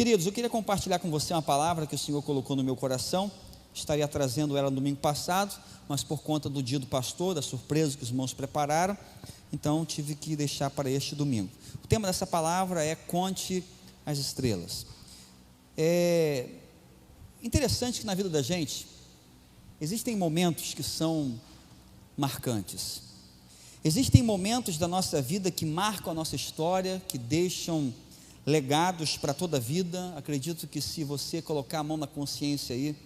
Queridos, eu queria compartilhar com você uma palavra que o Senhor colocou no meu coração. Estaria trazendo ela no domingo passado, mas por conta do dia do pastor, da surpresa que os irmãos prepararam, então tive que deixar para este domingo. O tema dessa palavra é Conte as Estrelas. É interessante que na vida da gente existem momentos que são marcantes. Existem momentos da nossa vida que marcam a nossa história, que deixam legados para toda a vida. Acredito que se você colocar a mão na consciência aí,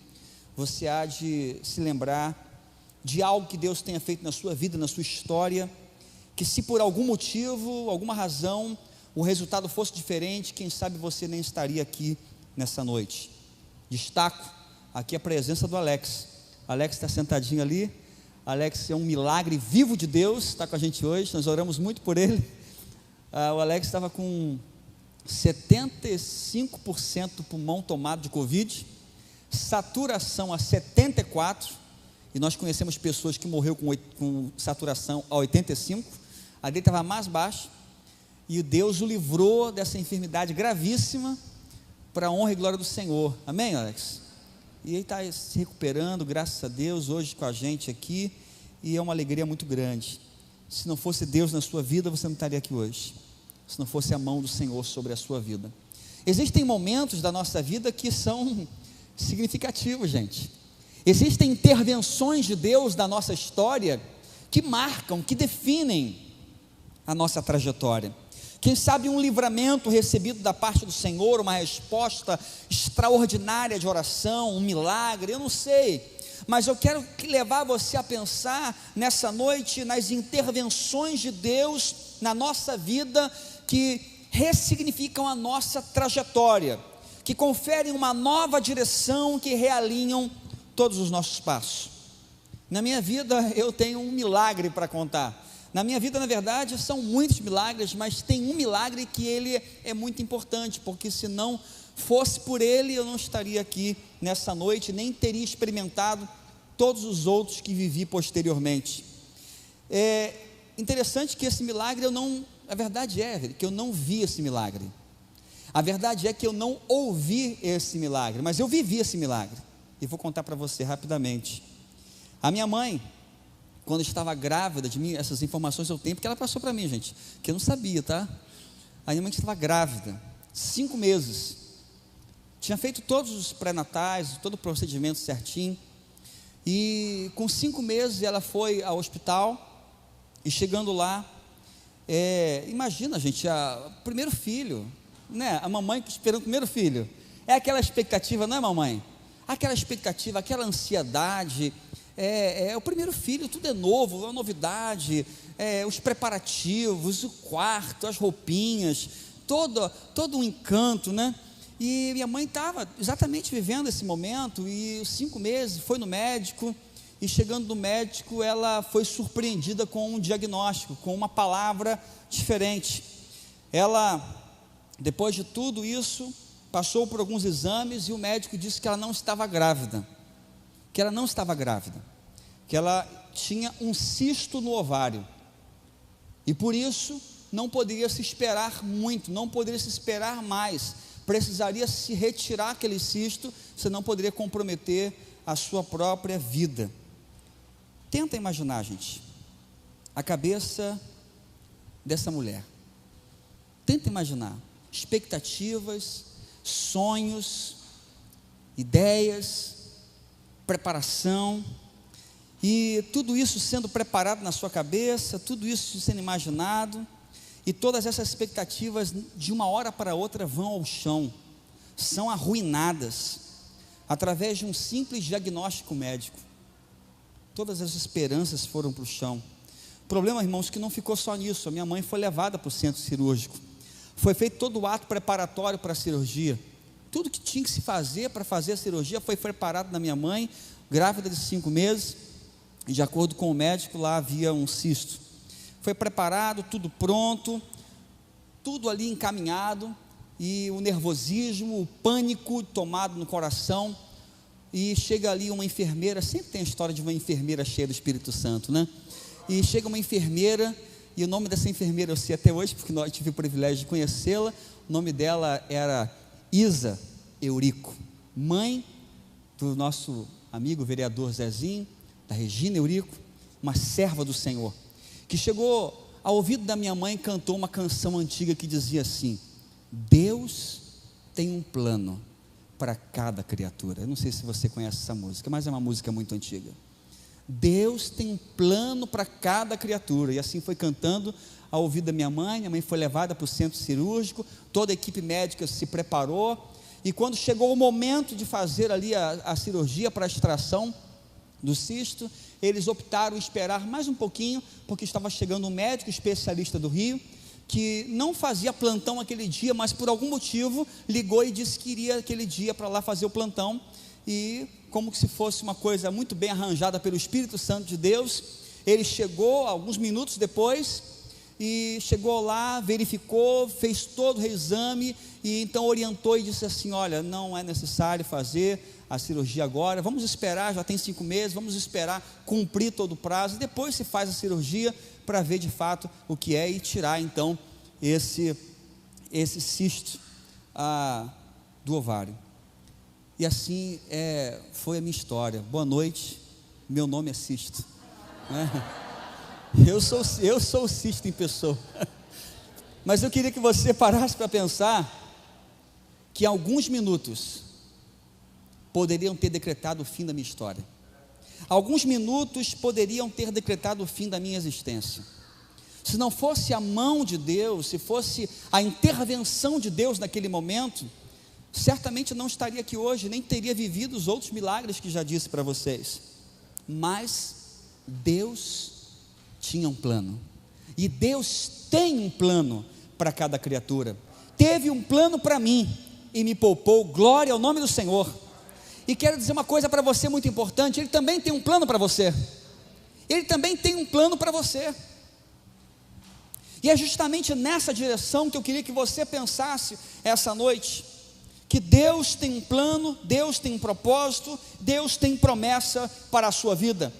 você há de se lembrar de algo que Deus tenha feito na sua vida, na sua história, que se por algum motivo, alguma razão, o resultado fosse diferente, quem sabe você nem estaria aqui nessa noite. Destaco aqui a presença do Alex. Alex está sentadinho ali. Alex é um milagre vivo de Deus, está com a gente hoje, nós oramos muito por ele. O Alex estava com 75% do pulmão tomado de Covid, saturação a 74%, e nós conhecemos pessoas que morreram com saturação a 85%, a dele estava mais baixa, e Deus o livrou dessa enfermidade gravíssima, para a honra e glória do Senhor. Amém, Alex? E ele está se recuperando, graças a Deus, hoje com a gente aqui, e é uma alegria muito grande. Se não fosse Deus na sua vida, você não estaria aqui hoje, se não fosse a mão do Senhor sobre a sua vida. Existem momentos da nossa vida que são significativos, gente. Existem intervenções de Deus na nossa história, que marcam, que definem a nossa trajetória. Quem sabe um livramento recebido da parte do Senhor, uma resposta extraordinária de oração, um milagre, eu não sei, mas eu quero levar você a pensar nessa noite nas intervenções de Deus na nossa vida, que ressignificam a nossa trajetória, que conferem uma nova direção, que realinham todos os nossos passos. Na minha vida eu tenho um milagre para contar. Na minha vida, na verdade, são muitos milagres, mas tem um milagre que ele é muito importante, porque se não fosse por ele, eu não estaria aqui nessa noite, nem teria experimentado todos os outros que vivi posteriormente. É interessante que esse milagre a verdade é que eu não vi esse milagre. A verdade é que eu não ouvi esse milagre, mas eu vivi esse milagre. E vou contar para você rapidamente. A minha mãe, quando estava grávida de mim, essas informações eu tenho, porque ela passou para mim, gente, que eu não sabia, tá? A minha mãe estava grávida, 5 meses, tinha feito todos os pré-natais, todo o procedimento certinho, e com 5 meses ela foi ao hospital, e chegando lá, imagina, gente, o primeiro filho, né? A mamãe esperando o primeiro filho, é aquela expectativa, não é, mamãe? Aquela expectativa, aquela ansiedade. O primeiro filho, tudo é novo, é uma novidade, os preparativos, o quarto, as roupinhas, todo um encanto, né? E minha mãe estava exatamente vivendo esse momento, e os 5 meses, foi no médico, e chegando no médico, ela foi surpreendida com um diagnóstico, com uma palavra diferente. Ela, depois de tudo isso, passou por alguns exames, e o médico disse que ela não estava grávida, que ela tinha um cisto no ovário, e por isso não poderia se esperar muito, não poderia se esperar mais, precisaria se retirar aquele cisto, senão poderia comprometer a sua própria vida. Tenta imaginar, gente, a cabeça dessa mulher. Tenta imaginar expectativas, sonhos, ideias, preparação, e tudo isso sendo preparado na sua cabeça, tudo isso sendo imaginado, e todas essas expectativas de uma hora para outra vão ao chão, são arruinadas, através de um simples diagnóstico médico. Todas as esperanças foram para o chão. O problema, irmãos, que não ficou só nisso. A minha mãe foi levada para o centro cirúrgico, foi feito todo o ato preparatório para a cirurgia, tudo que tinha que se fazer para fazer a cirurgia foi preparado na minha mãe, grávida de 5 meses, e de acordo com o médico, lá havia um cisto. Foi preparado, tudo pronto, tudo ali encaminhado, e o nervosismo, o pânico tomado no coração, e chega ali uma enfermeira, sempre tem a história de uma enfermeira cheia do Espírito Santo, né? E chega uma enfermeira, e o nome dessa enfermeira eu sei até hoje, porque nós tive o privilégio de conhecê-la. O nome dela era Isa Eurico, mãe do nosso amigo vereador Zezinho, da Regina Eurico, uma serva do Senhor, que chegou ao ouvido da minha mãe e cantou uma canção antiga que dizia assim: Deus tem um plano para cada criatura. Eu não sei se você conhece essa música, mas é uma música muito antiga. Deus tem um plano para cada criatura. E assim foi cantando ao ouvido da minha mãe. Minha mãe foi levada para o centro cirúrgico, toda a equipe médica se preparou, e quando chegou o momento de fazer ali a cirurgia para a extração do cisto, eles optaram em esperar mais um pouquinho, porque estava chegando um médico especialista do Rio, que não fazia plantão aquele dia, mas por algum motivo ligou e disse que iria aquele dia para lá fazer o plantão, e como se fosse uma coisa muito bem arranjada pelo Espírito Santo de Deus, ele chegou alguns minutos depois, e chegou lá, verificou, fez todo o reexame, e então orientou e disse assim: olha, não é necessário fazer a cirurgia agora, vamos esperar, já tem 5 meses, vamos esperar cumprir todo o prazo, e depois se faz a cirurgia, para ver de fato o que é, e tirar então esse cisto do ovário. E assim foi a minha história. Boa noite, meu nome é Cisto, eu sou o cisto em pessoa. Mas eu queria que você parasse para pensar que em alguns minutos poderiam ter decretado o fim da minha história. Alguns minutos poderiam ter decretado o fim da minha existência. Se não fosse a mão de Deus, se fosse a intervenção de Deus naquele momento, certamente não estaria aqui hoje, nem teria vivido os outros milagres que já disse para vocês. Mas Deus tinha um plano, e Deus tem um plano para cada criatura. Teve um plano para mim e me poupou. Glória ao nome do Senhor. E quero dizer uma coisa para você muito importante: Ele também tem um plano para você. Ele também tem um plano para você. E é justamente nessa direção que eu queria que você pensasse essa noite, que Deus tem um plano, Deus tem um propósito, Deus tem promessa para a sua vida.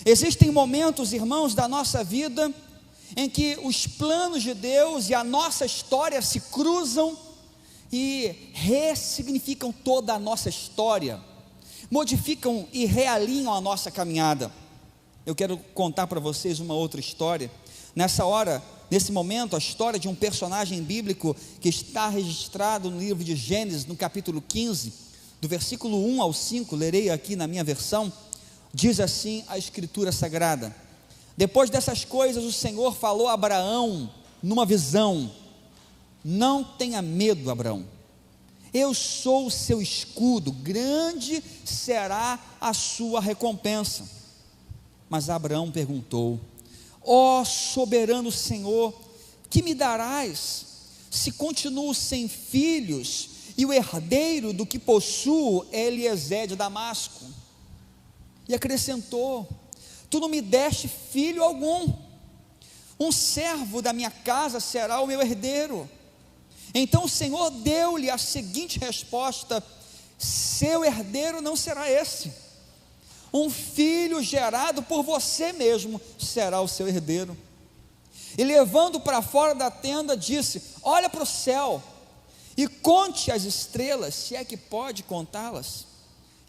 Existem momentos, irmãos, da nossa vida em que os planos de Deus e a nossa história se cruzam e ressignificam toda a nossa história, modificam e realinham a nossa caminhada. Eu quero contar para vocês uma outra história. Nesse momento, a história de um personagem bíblico que está registrado no livro de Gênesis, no capítulo 15, do versículo 1 ao 5, lerei aqui na minha versão. Diz assim a Escritura Sagrada: depois dessas coisas, o Senhor falou a Abraão numa visão: não tenha medo, Abraão, eu sou o seu escudo, grande será a sua recompensa. Mas Abraão perguntou: ó soberano Senhor, que me darás, se continuo sem filhos, e o herdeiro do que possuo é Eliezer de Damasco? E acrescentou: tu não me deste filho algum, um servo da minha casa será o meu herdeiro. Então o Senhor deu-lhe a seguinte resposta: seu herdeiro não será esse, um filho gerado por você mesmo será o seu herdeiro. E levando para fora da tenda, disse: olha para o céu e conte as estrelas, se é que pode contá-las.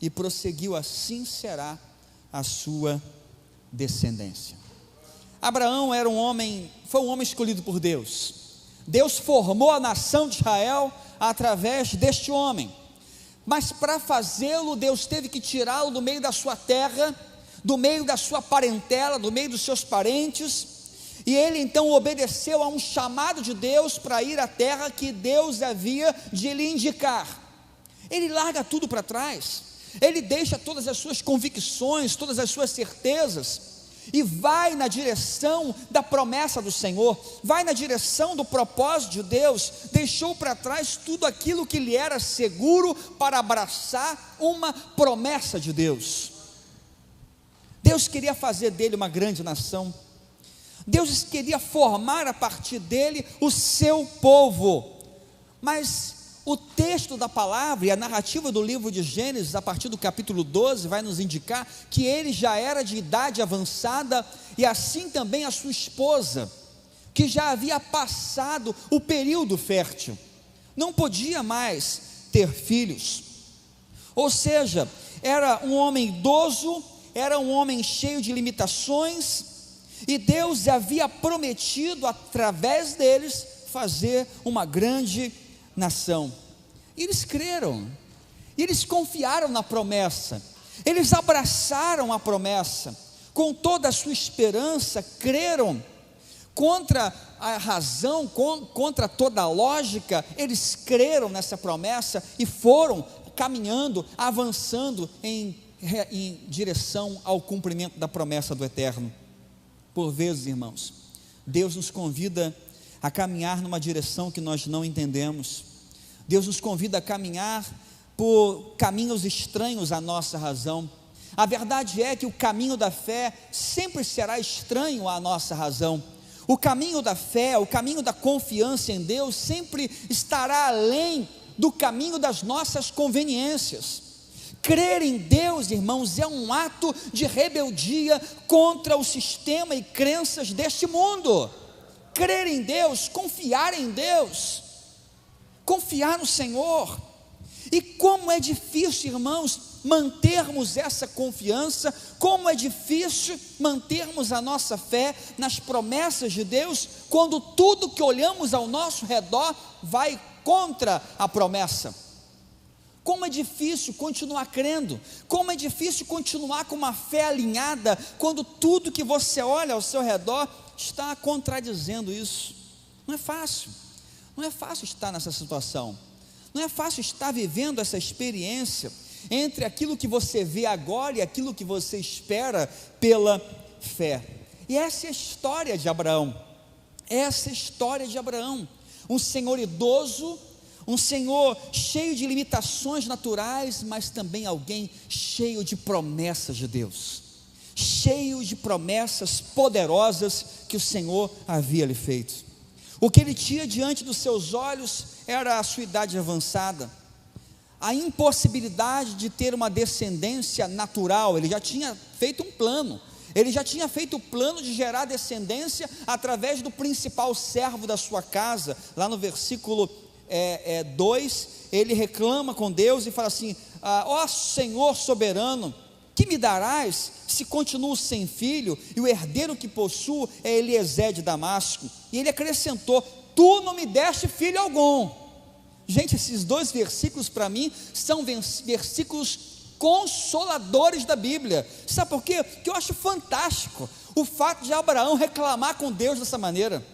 E prosseguiu: assim será a sua descendência. Abraão foi um homem escolhido por Deus. Deus formou a nação de Israel através deste homem, mas para fazê-lo, Deus teve que tirá-lo do meio da sua terra, do meio da sua parentela, do meio dos seus parentes, e ele então obedeceu a um chamado de Deus para ir à terra que Deus havia de lhe indicar. Ele larga tudo para trás, ele deixa todas as suas convicções, todas as suas certezas, e vai na direção da promessa do Senhor, vai na direção do propósito de Deus. Deixou para trás tudo aquilo que lhe era seguro para abraçar uma promessa de Deus. Deus queria fazer dele uma grande nação, Deus queria formar a partir dele o seu povo, mas o texto da palavra e a narrativa do livro de Gênesis, a partir do capítulo 12, vai nos indicar que ele já era de idade avançada, e assim também a sua esposa, que já havia passado o período fértil, não podia mais ter filhos. Ou seja, era um homem idoso, era um homem cheio de limitações, e Deus havia prometido, através deles, fazer uma grande nação. E eles creram, e eles confiaram na promessa, eles abraçaram a promessa, com toda a sua esperança, creram, contra a razão, contra toda a lógica, eles creram nessa promessa e foram caminhando, avançando em direção ao cumprimento da promessa do Eterno. Por vezes, irmãos, Deus nos convida a caminhar numa direção que nós não entendemos. Deus nos convida a caminhar por caminhos estranhos à nossa razão. A verdade é que o caminho da fé sempre será estranho à nossa razão. O caminho da fé, o caminho da confiança em Deus sempre estará além do caminho das nossas conveniências. Crer em Deus, irmãos, é um ato de rebeldia contra o sistema e crenças deste mundo. Crer em Deus, confiar em Deus, confiar no Senhor. E como é difícil, irmãos, mantermos essa confiança, como é difícil mantermos a nossa fé nas promessas de Deus, quando tudo que olhamos ao nosso redor vai contra a promessa. Como é difícil continuar crendo, como é difícil continuar com uma fé alinhada, quando tudo que você olha ao seu redor está contradizendo isso. Não é fácil estar nessa situação, não é fácil estar vivendo essa experiência, entre aquilo que você vê agora e aquilo que você espera pela fé. E essa é a história de Abraão, um senhor idoso, um Senhor cheio de limitações naturais, mas também alguém cheio de promessas de Deus, cheio de promessas poderosas que o Senhor havia lhe feito. O que ele tinha diante dos seus olhos era a sua idade avançada, a impossibilidade de ter uma descendência natural. Ele já tinha feito um plano, o plano de gerar descendência através do principal servo da sua casa. Lá no versículo 2, ele reclama com Deus e fala assim: ó Senhor soberano, que me darás se continuo sem filho, e o herdeiro que possuo é Eliezer de Damasco? E ele acrescentou: tu não me deste filho algum. Gente, esses dois versículos para mim são versículos consoladores da Bíblia. Sabe por quê? Porque eu acho fantástico o fato de Abraão reclamar com Deus dessa maneira.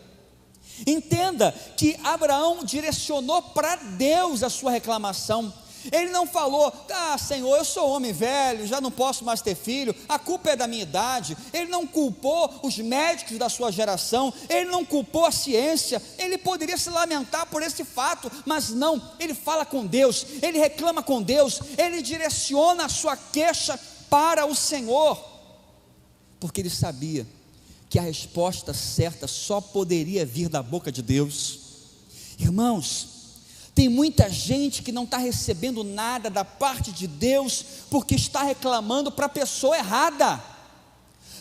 Entenda que Abraão direcionou para Deus a sua reclamação. Ele não falou: Senhor, eu sou homem velho, já não posso mais ter filho, a culpa é da minha idade. Ele não culpou os médicos da sua geração, ele não culpou a ciência. Ele poderia se lamentar por esse fato, mas não, ele fala com Deus, ele reclama com Deus, ele direciona a sua queixa para o Senhor, porque ele sabia que a resposta certa só poderia vir da boca de Deus. Irmãos, tem muita gente que não está recebendo nada da parte de Deus, porque está reclamando para a pessoa errada.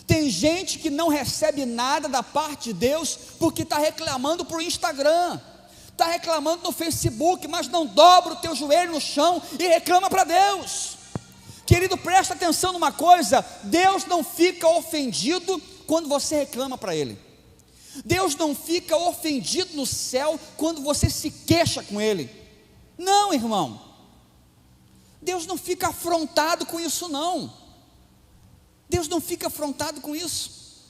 Tem gente que não recebe nada da parte de Deus, porque está reclamando para o Instagram, está reclamando no Facebook, mas não dobra o teu joelho no chão e reclama para Deus. Querido, presta atenção numa coisa: Deus não fica ofendido quando você reclama para Ele. Deus não fica ofendido no céu quando você se queixa com Ele. Não, irmão, Deus não fica afrontado com isso, não. Deus não fica afrontado com isso.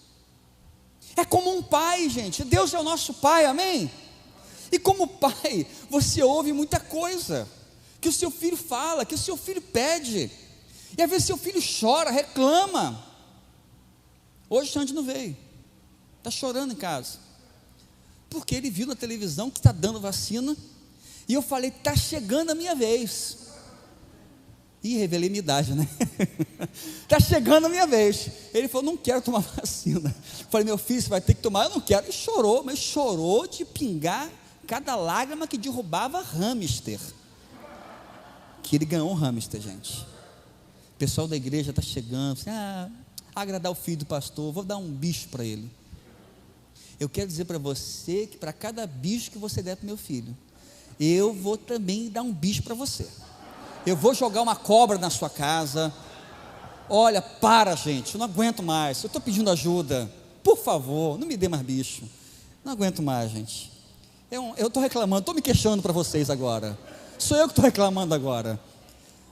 É como um pai, gente. Deus é o nosso pai, amém? E como pai, você ouve muita coisa que o seu filho fala, que o seu filho pede, e às vezes seu filho chora, reclama. Hoje o Xande não veio, está chorando em casa, porque ele viu na televisão que está dando vacina, e eu falei: está chegando a minha vez. Ih, revelei minha idade, né? Está chegando a minha vez. Ele falou: não quero tomar vacina. Eu falei: meu filho, você vai ter que tomar. Eu não quero. Ele chorou, mas chorou de pingar cada lágrima que derrubava hamster, que ele ganhou um hamster, gente. O pessoal da igreja está chegando, assim, agradar o filho do pastor, vou dar um bicho para ele. Eu quero dizer para você que para cada bicho que você der para o meu filho, eu vou também dar um bicho para você. Eu vou jogar uma cobra na sua casa. Olha, para, gente, eu não aguento mais. Eu estou pedindo ajuda. Por favor, não me dê mais bicho. Não aguento mais, gente. Eu estou reclamando, estou me questionando para vocês agora. Sou eu que estou reclamando agora.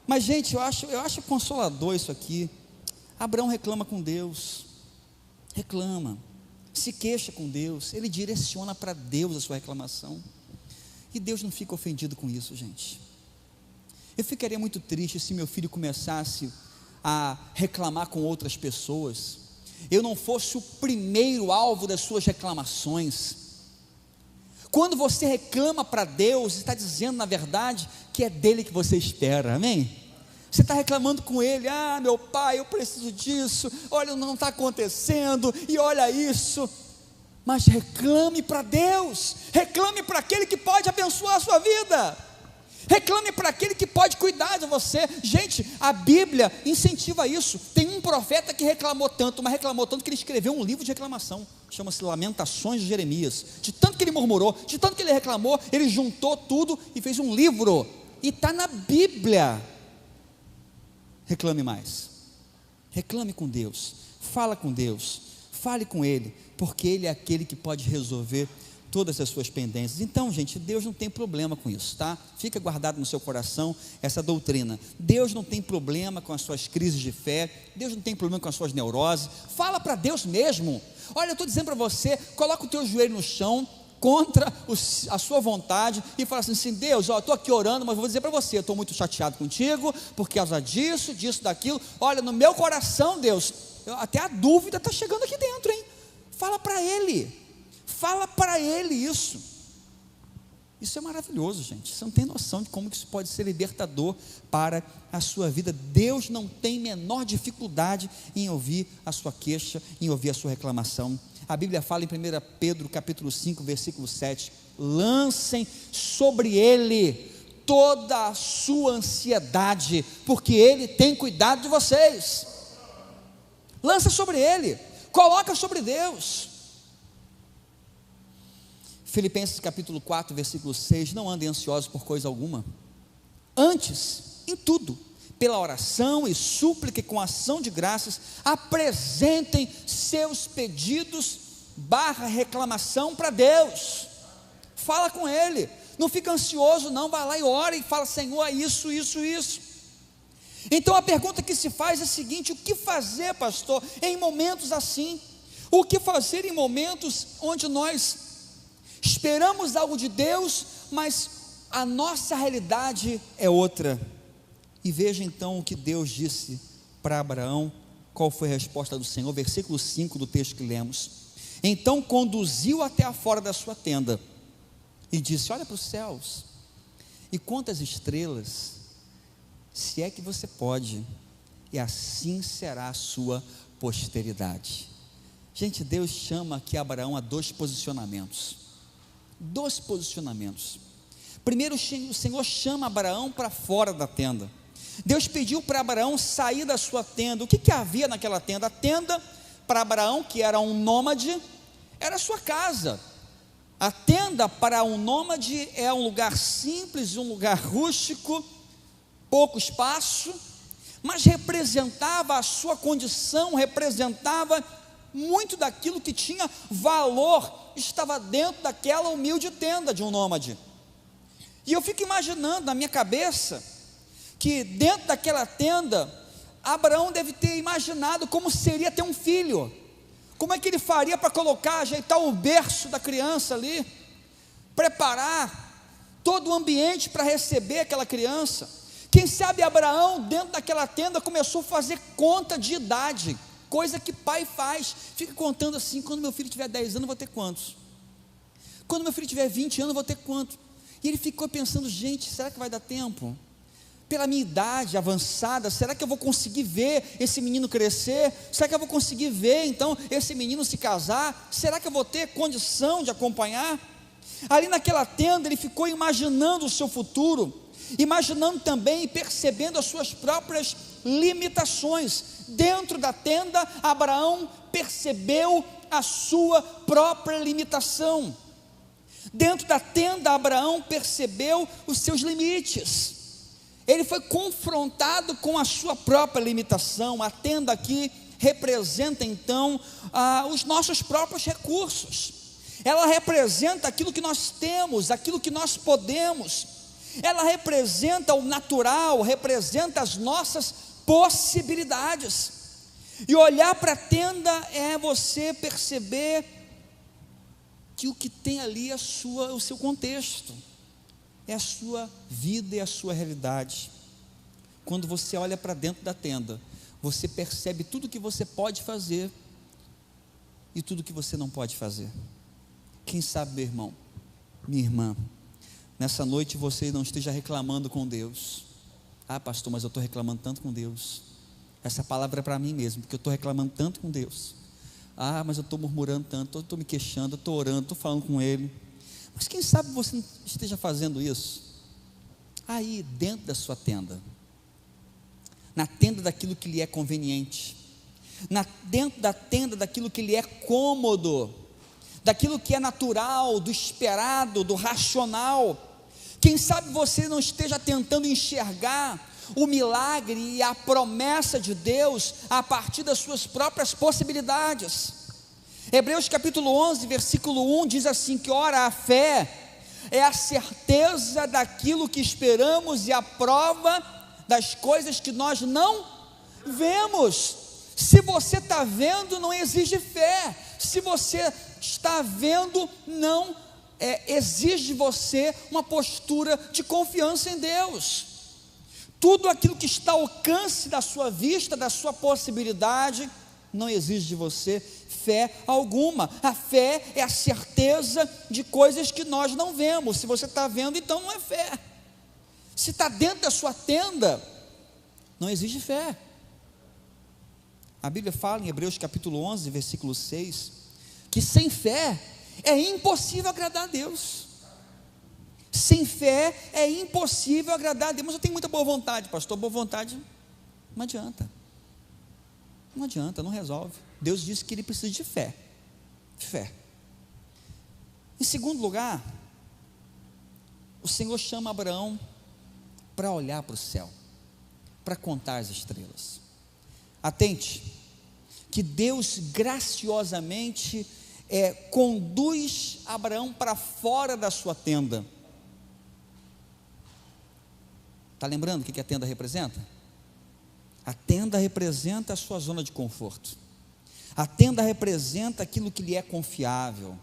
Mas, gente, eu acho consolador isso aqui. Abraão reclama com Deus. Reclama. Se queixa com Deus. Ele direciona para Deus a sua reclamação. E Deus não fica ofendido com isso, gente. Eu ficaria muito triste se meu filho começasse a reclamar com outras pessoas, eu não fosse o primeiro alvo das suas reclamações. Quando você reclama para Deus, está dizendo na verdade que é dele que você espera, amém? Você está reclamando com ele, meu pai, eu preciso disso, olha, não está acontecendo, e olha isso. Mas reclame para Deus, reclame para aquele que pode abençoar a sua vida, reclame para aquele que pode cuidar de você. Gente, a Bíblia incentiva isso. Tem um profeta que reclamou tanto, mas reclamou tanto que ele escreveu um livro de reclamação, chama-se Lamentações de Jeremias. De tanto que ele murmurou, de tanto que ele reclamou, ele juntou tudo e fez um livro, e está na Bíblia. Reclame mais, reclame com Deus, fala com Deus, fale com Ele, porque Ele é aquele que pode resolver todas as suas pendências. Então, gente, Deus não tem problema com isso, tá? Fica guardado no seu coração essa doutrina. Deus não tem problema com as suas crises de fé, Deus não tem problema com as suas neuroses. Fala para Deus mesmo. Olha, eu estou dizendo para você, coloca o teu joelho no chão, contra a sua vontade, e fala assim, Deus, estou aqui orando, mas vou dizer para você, eu estou muito chateado contigo, por causa disso, daquilo. Olha, no meu coração, Deus, até a dúvida está chegando aqui dentro, hein? Fala para Ele isso. Isso é maravilhoso, gente. Você não tem noção de como isso pode ser libertador para a sua vida. Deus não tem menor dificuldade em ouvir a sua queixa, em ouvir a sua reclamação. A Bíblia fala em 1 Pedro capítulo 5, versículo 7, lancem sobre Ele toda a sua ansiedade, porque Ele tem cuidado de vocês. Lança sobre Ele, coloca sobre Deus. Filipenses capítulo 4, versículo 6, não andem ansiosos por coisa alguma, antes, em tudo, pela oração e súplica e com ação de graças, apresentem seus pedidos / reclamação para Deus. Fala com Ele, não fica ansioso não, vai lá e ora e fala, Senhor, isso. Então a pergunta que se faz é a seguinte: o que fazer, pastor, em momentos assim? O que fazer em momentos onde nós esperamos algo de Deus, mas a nossa realidade é outra? E veja então o que Deus disse para Abraão. Qual foi a resposta do Senhor? Versículo 5 do texto que lemos. Então conduziu até a fora da sua tenda e disse, olha para os céus e conta as estrelas, se é que você pode, e assim será a sua posteridade. Gente, Deus chama aqui Abraão a dois posicionamentos. Primeiro, o Senhor chama Abraão para fora da tenda. Deus pediu para Abraão sair da sua tenda. O que havia naquela tenda? A tenda para Abraão, que era um nômade, era a sua casa. A tenda para um nômade é um lugar simples, um lugar rústico, pouco espaço, mas representava a sua condição, representava muito daquilo que tinha valor, estava dentro daquela humilde tenda de um nômade. E eu fico imaginando na minha cabeça que dentro daquela tenda, Abraão deve ter imaginado como seria ter um filho. Como é que ele faria para colocar, ajeitar o berço da criança ali, preparar todo o ambiente para receber aquela criança. Quem sabe Abraão, dentro daquela tenda, começou a fazer conta de idade, coisa que pai faz, fica contando assim, quando meu filho tiver 10 anos, eu vou ter quantos? Quando meu filho tiver 20 anos, eu vou ter quanto? E ele ficou pensando, gente, será que vai dar tempo? Pela minha idade avançada, será que eu vou conseguir ver esse menino crescer? Será que eu vou conseguir ver então esse menino se casar? Será que eu vou ter condição de acompanhar? Ali naquela tenda ele ficou imaginando o seu futuro, imaginando também e percebendo as suas próprias limitações. Dentro da tenda, Abraão percebeu a sua própria limitação. Dentro da tenda, Abraão percebeu os seus limites. Ele foi confrontado com a sua própria limitação. A tenda aqui representa então os nossos próprios recursos. Ela representa aquilo que nós temos, aquilo que nós podemos. Ela representa o natural, representa as nossas possibilidades. E olhar para a tenda é você perceber que o que tem ali é o seu contexto, é a sua vida e a sua realidade. Quando você olha para dentro da tenda, você percebe tudo que você pode fazer e tudo que você não pode fazer. Quem sabe, meu irmão, minha irmã, nessa noite você não esteja reclamando com Deus. Ah, pastor, mas eu estou reclamando tanto com Deus. Essa palavra é para mim mesmo, porque eu estou reclamando tanto com Deus. Ah, mas eu estou murmurando tanto, estou me queixando, estou orando, estou falando com Ele. Mas quem sabe você não esteja fazendo isso aí dentro da sua tenda, na tenda daquilo que lhe é conveniente, dentro da tenda daquilo que lhe é cômodo, daquilo que é natural, do esperado, do racional. Quem sabe você não esteja tentando enxergar o milagre e a promessa de Deus a partir das suas próprias possibilidades. Hebreus capítulo 11, versículo 1 diz assim, que ora, a fé é a certeza daquilo que esperamos e a prova das coisas que nós não vemos. Se você está vendo, não exige fé. Se você está vendo, não exige de você uma postura de confiança em Deus. Tudo aquilo que está ao alcance da sua vista, da sua possibilidade, não exige de você fé alguma. A fé é a certeza de coisas que nós não vemos. Se você está vendo, então não é fé. Se está dentro da sua tenda, não exige fé. A Bíblia fala em Hebreus capítulo 11, versículo 6, que sem fé é impossível agradar a Deus. Sem fé é impossível agradar a Deus. Mas eu tenho muita boa vontade, pastor. Boa vontade não adianta. Não adianta, não resolve. Deus disse que ele precisa de fé. Fé. Em segundo lugar, o Senhor chama Abraão para olhar para o céu, para contar as estrelas. Atente, que Deus graciosamente conduz Abraão para fora da sua tenda. Está lembrando o que a tenda representa? A tenda representa a sua zona de conforto. A tenda representa aquilo que lhe é confiável,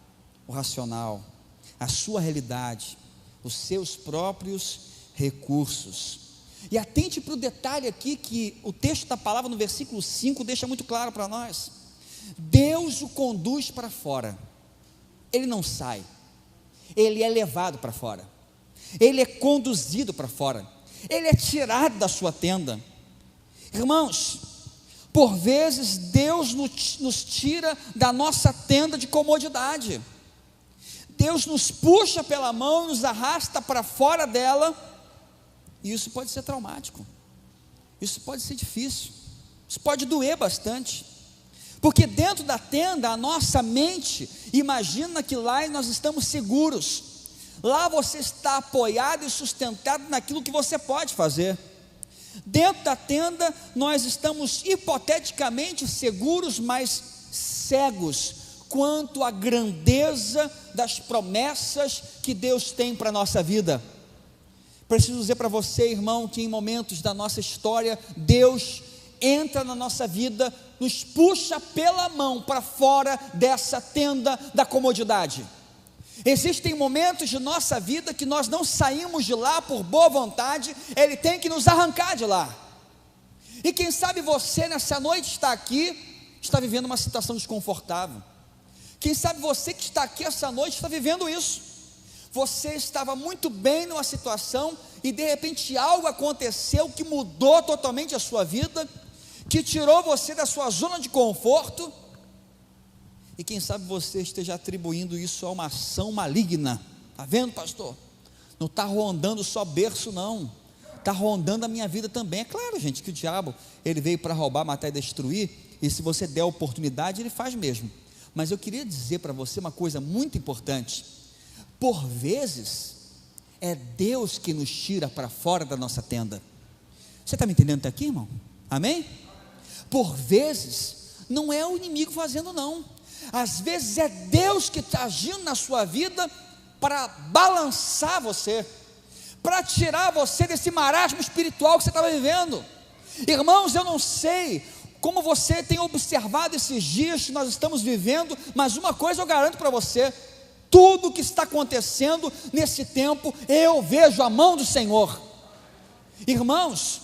o racional, a sua realidade, os seus próprios recursos. E atente para o detalhe aqui, que o texto da palavra no versículo 5 deixa muito claro para nós. Deus o conduz para fora. Ele não sai, ele é levado para fora, ele é conduzido para fora, ele é tirado da sua tenda. Irmãos, por vezes Deus nos tira da nossa tenda de comodidade. Deus nos puxa pela mão e nos arrasta para fora dela. E isso pode ser traumático, isso pode ser difícil, isso pode doer bastante, porque dentro da tenda a nossa mente imagina que lá nós estamos seguros. Lá você está apoiado e sustentado naquilo que você pode fazer. Dentro da tenda nós estamos hipoteticamente seguros, mas cegos quanto à grandeza das promessas que Deus tem para a nossa vida. Preciso dizer para você, irmão, que em momentos da nossa história, Deus entra na nossa vida, nos puxa pela mão para fora dessa tenda da comodidade. Existem momentos de nossa vida que nós não saímos de lá por boa vontade, Ele tem que nos arrancar de lá. E quem sabe você nessa noite está aqui, está vivendo uma situação desconfortável. Quem sabe você que está aqui essa noite está vivendo isso. Você estava muito bem numa situação e de repente algo aconteceu que mudou totalmente a sua vida, que tirou você da sua zona de conforto. E quem sabe você esteja atribuindo isso a uma ação maligna. Está vendo, pastor? Não está rondando só berço, não. Está rondando a minha vida também. É claro, gente, que o diabo, ele veio para roubar, matar e destruir. E se você der a oportunidade, ele faz mesmo. Mas eu queria dizer para você uma coisa muito importante. Por vezes, é Deus que nos tira para fora da nossa tenda. Você está me entendendo até aqui, irmão? Amém? Por vezes, não é o inimigo fazendo, não. Às vezes é Deus que está agindo na sua vida para balançar você, para tirar você desse marasmo espiritual que você estava vivendo. Irmãos, eu não sei como você tem observado esses dias que nós estamos vivendo, mas uma coisa eu garanto para você: tudo que está acontecendo nesse tempo, eu vejo a mão do Senhor. Irmãos,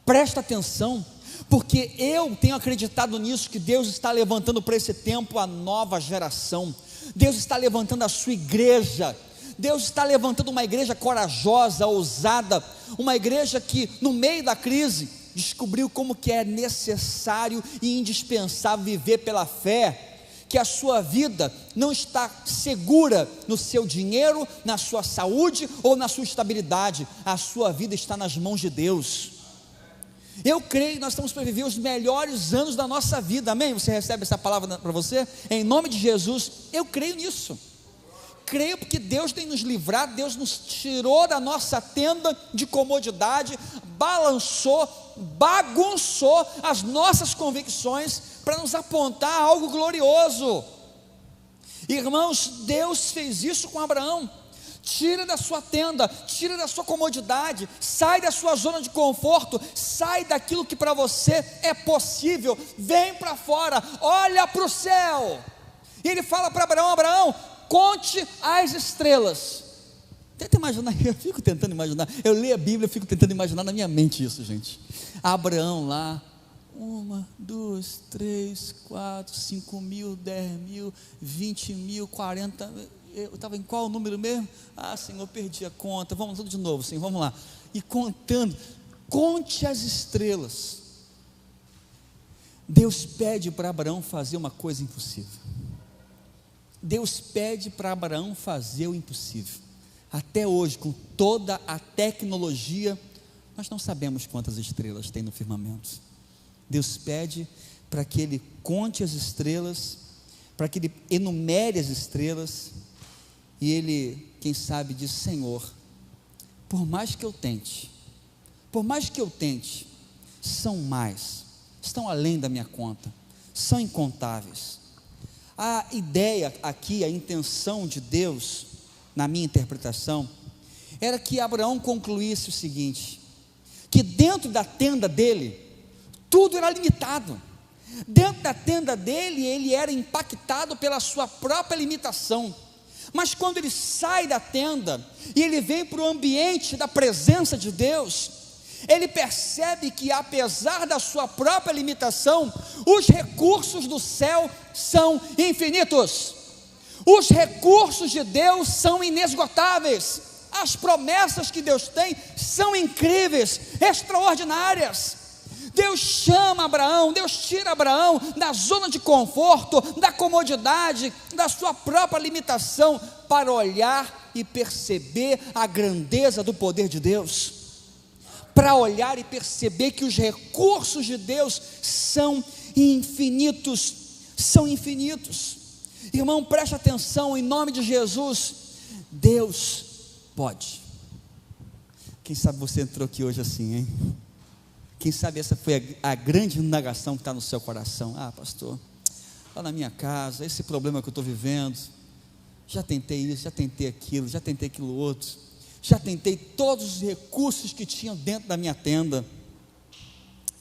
presta atenção, porque eu tenho acreditado nisso, que Deus está levantando para esse tempo a nova geração. Deus está levantando a sua igreja. Deus está levantando uma igreja corajosa, ousada, uma igreja que no meio da crise descobriu como que é necessário e indispensável viver pela fé, que a sua vida não está segura no seu dinheiro, na sua saúde ou na sua estabilidade. A sua vida está nas mãos de Deus. Eu creio que nós estamos para viver os melhores anos da nossa vida, amém? Você recebe essa palavra para você? Em nome de Jesus, eu creio nisso. Creio porque Deus tem nos livrado, Deus nos tirou da nossa tenda de comodidade, balançou, bagunçou as nossas convicções para nos apontar a algo glorioso. Irmãos, Deus fez isso com Abraão. Tira da sua tenda, tira da sua comodidade, sai da sua zona de conforto, sai daquilo que para você é possível, vem para fora, olha para o céu. E ele fala para Abraão: Abraão, conte as estrelas. Tenta imaginar, eu fico tentando imaginar, eu leio a Bíblia, eu fico tentando imaginar na minha mente isso, gente. Abraão lá, 1, 2, 3, 4, 5 mil, 10 mil, 20 mil, 40 mil. Eu estava em qual número mesmo? Senhor, perdi a conta. Vamos tudo de novo, Senhor, vamos lá. E contando, conte as estrelas. Deus pede para Abraão fazer uma coisa impossível. Deus pede para Abraão fazer o impossível. Até hoje, com toda a tecnologia, nós não sabemos quantas estrelas tem no firmamento. Deus pede para que ele conte as estrelas, para que ele enumere as estrelas. E ele, quem sabe, diz: Senhor, por mais que eu tente, são mais, estão além da minha conta, são incontáveis. A ideia aqui, a intenção de Deus, na minha interpretação, era que Abraão concluísse o seguinte: que dentro da tenda dele, tudo era limitado. Dentro da tenda dele, ele era impactado pela sua própria limitação. Mas quando ele sai da tenda e ele vem para o ambiente da presença de Deus, ele percebe que, apesar da sua própria limitação, os recursos do céu são infinitos. Os recursos de Deus são inesgotáveis. As promessas que Deus tem são incríveis, extraordinárias. Deus chama Abraão, Deus tira Abraão da zona de conforto, da comodidade, da sua própria limitação, para olhar e perceber a grandeza do poder de Deus, para olhar e perceber que os recursos de Deus são infinitos, Irmão, preste atenção, em nome de Jesus, Deus pode. Quem sabe você entrou aqui hoje assim, hein? Quem sabe essa foi a grande indagação que está no seu coração. Pastor, lá na minha casa, esse problema que eu estou vivendo, já tentei isso, já tentei aquilo outro, já tentei todos os recursos que tinham dentro da minha tenda.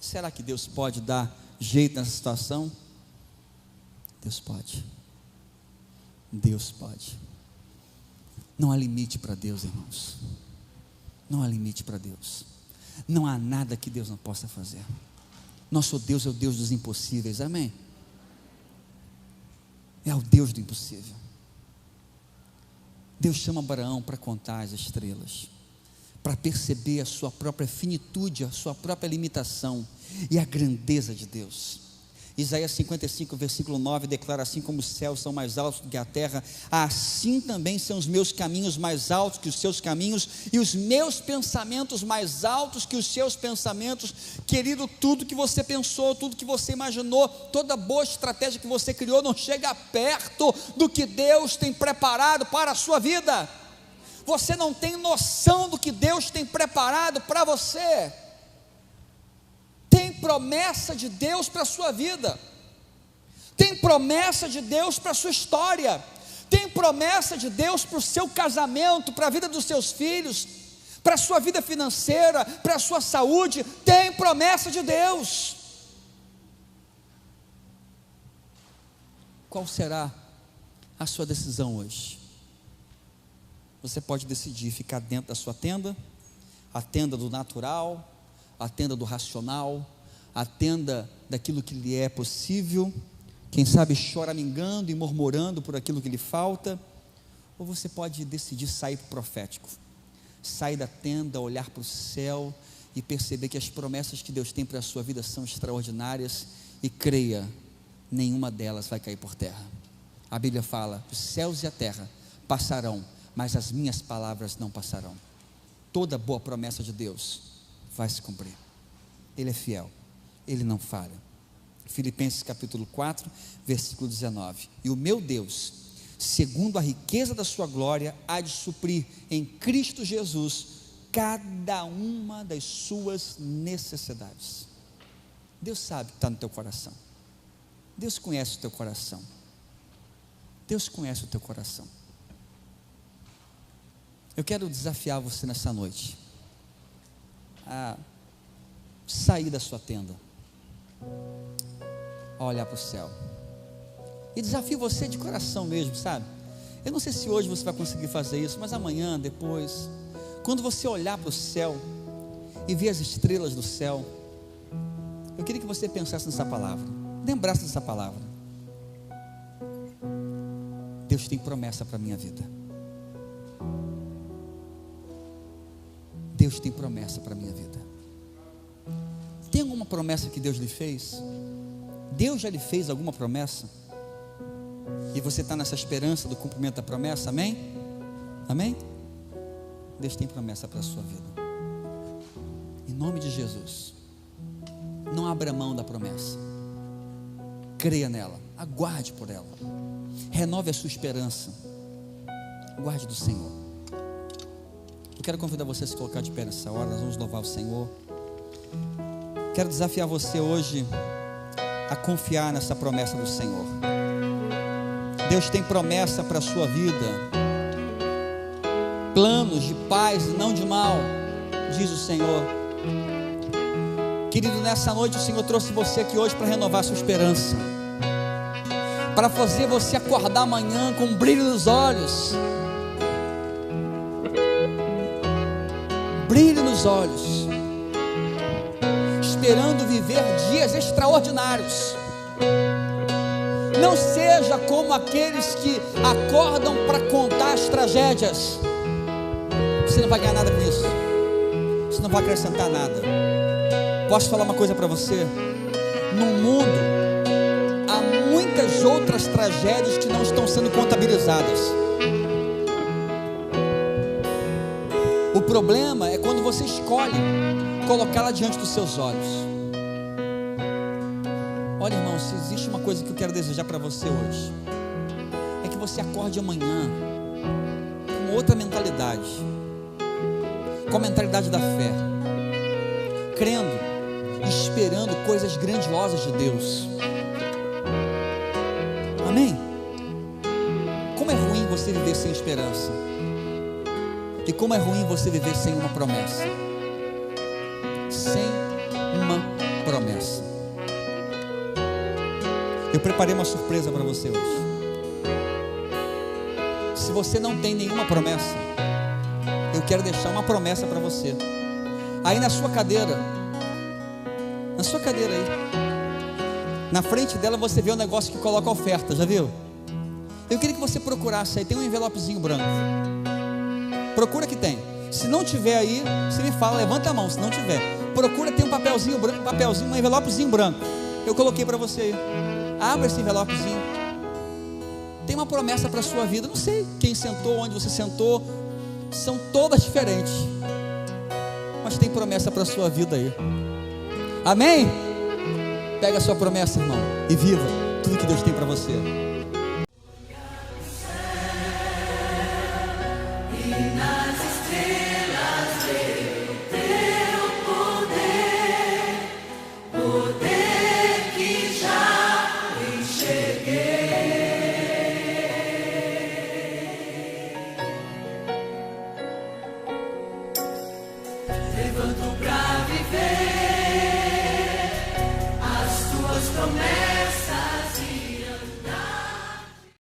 Será que Deus pode dar jeito nessa situação? Deus pode. Deus pode. Não há limite para Deus, irmãos. Não há limite para Deus. Não há nada que Deus não possa fazer. Nosso Deus é o Deus dos impossíveis, amém? É o Deus do impossível. Deus chama Abraão para contar as estrelas, para perceber a sua própria finitude, a sua própria limitação e a grandeza de Deus. Isaías 55, versículo 9, declara: assim como os céus são mais altos do que a terra, assim também são os meus caminhos mais altos que os seus caminhos, e os meus pensamentos mais altos que os seus pensamentos. Querido, tudo que você pensou, tudo que você imaginou, toda boa estratégia que você criou, não chega perto do que Deus tem preparado para a sua vida. Você não tem noção do que Deus tem preparado para você. Tem promessa de Deus para a sua vida, tem promessa de Deus para a sua história, tem promessa de Deus para o seu casamento, para a vida dos seus filhos, para a sua vida financeira, para a sua saúde. Tem promessa de Deus. Qual será a sua decisão hoje? Você pode decidir ficar dentro da sua tenda, a tenda do natural, a tenda do racional, a tenda daquilo que lhe é possível, quem sabe choramingando e murmurando por aquilo que lhe falta. Ou você pode decidir sair para o profético, sair da tenda, olhar para o céu e perceber que as promessas que Deus tem para a sua vida são extraordinárias, e creia, nenhuma delas vai cair por terra. A Bíblia fala: os céus e a terra passarão, mas as minhas palavras não passarão. Toda boa promessa de Deus vai se cumprir. Ele é fiel, Ele não falha. Filipenses capítulo 4, versículo 19: e o meu Deus, segundo a riqueza da sua glória, há de suprir em Cristo Jesus cada uma das suas necessidades. Deus sabe o que está no teu coração. Deus conhece o teu coração. Deus conhece o teu coração. Eu quero desafiar você nessa noite a sair da sua tenda, a olhar para o céu, e desafio você de coração mesmo, sabe? Eu não sei se hoje você vai conseguir fazer isso, mas amanhã, depois, quando você olhar para o céu e ver as estrelas do céu, eu queria que você pensasse nessa palavra, lembrasse dessa palavra: Deus tem promessa para a minha vida. Deus tem promessa para a minha vida. Tem alguma promessa que Deus lhe fez? Deus já lhe fez alguma promessa? E você está nessa esperança do cumprimento da promessa? Amém? Amém? Deus tem promessa para a sua vida. Em nome de Jesus, não abra mão da promessa. Creia nela, aguarde por ela, renove a sua esperança, guarde do Senhor. Eu quero convidar você a se colocar de pé nessa hora. Nós vamos louvar o Senhor. Quero desafiar você hoje a confiar nessa promessa do Senhor. Deus tem promessa para a sua vida, planos de paz e não de mal, diz o Senhor. Querido, nessa noite o Senhor trouxe você aqui hoje para renovar a sua esperança, para fazer você acordar amanhã com um brilho nos olhos, brilho nos olhos, esperando viver dias extraordinários. Não seja como aqueles que acordam para contar as tragédias. Você não vai ganhar nada com isso, você não vai acrescentar nada. Posso falar uma coisa para você? No mundo há muitas outras tragédias que não estão sendo contabilizadas. O problema é quando você escolhe colocá-la diante dos seus olhos. Olha, irmão, se existe uma coisa que eu quero desejar para você hoje, é que você acorde amanhã com outra mentalidade, com a mentalidade da fé, crendo, esperando coisas grandiosas de Deus. Amém? Como é ruim você viver sem esperança, e como é ruim você viver sem uma promessa. Sem uma promessa. Eu preparei uma surpresa para você hoje. Se você não tem nenhuma promessa, eu quero deixar uma promessa para você. Aí na sua cadeira aí, na frente dela você vê um negócio que coloca oferta, já viu? Eu queria que você procurasse aí, tem um envelopezinho branco. Procura que tem. Se não tiver aí, você me fala, levanta a mão. Se não tiver, procura, tem um papelzinho branco, um envelopezinho branco. Eu coloquei para você aí. Abra esse envelopezinho. Tem uma promessa para a sua vida. Não sei quem sentou, onde você sentou. São todas diferentes. Mas tem promessa para a sua vida aí. Amém? Pega a sua promessa, irmão, e viva tudo que Deus tem para você.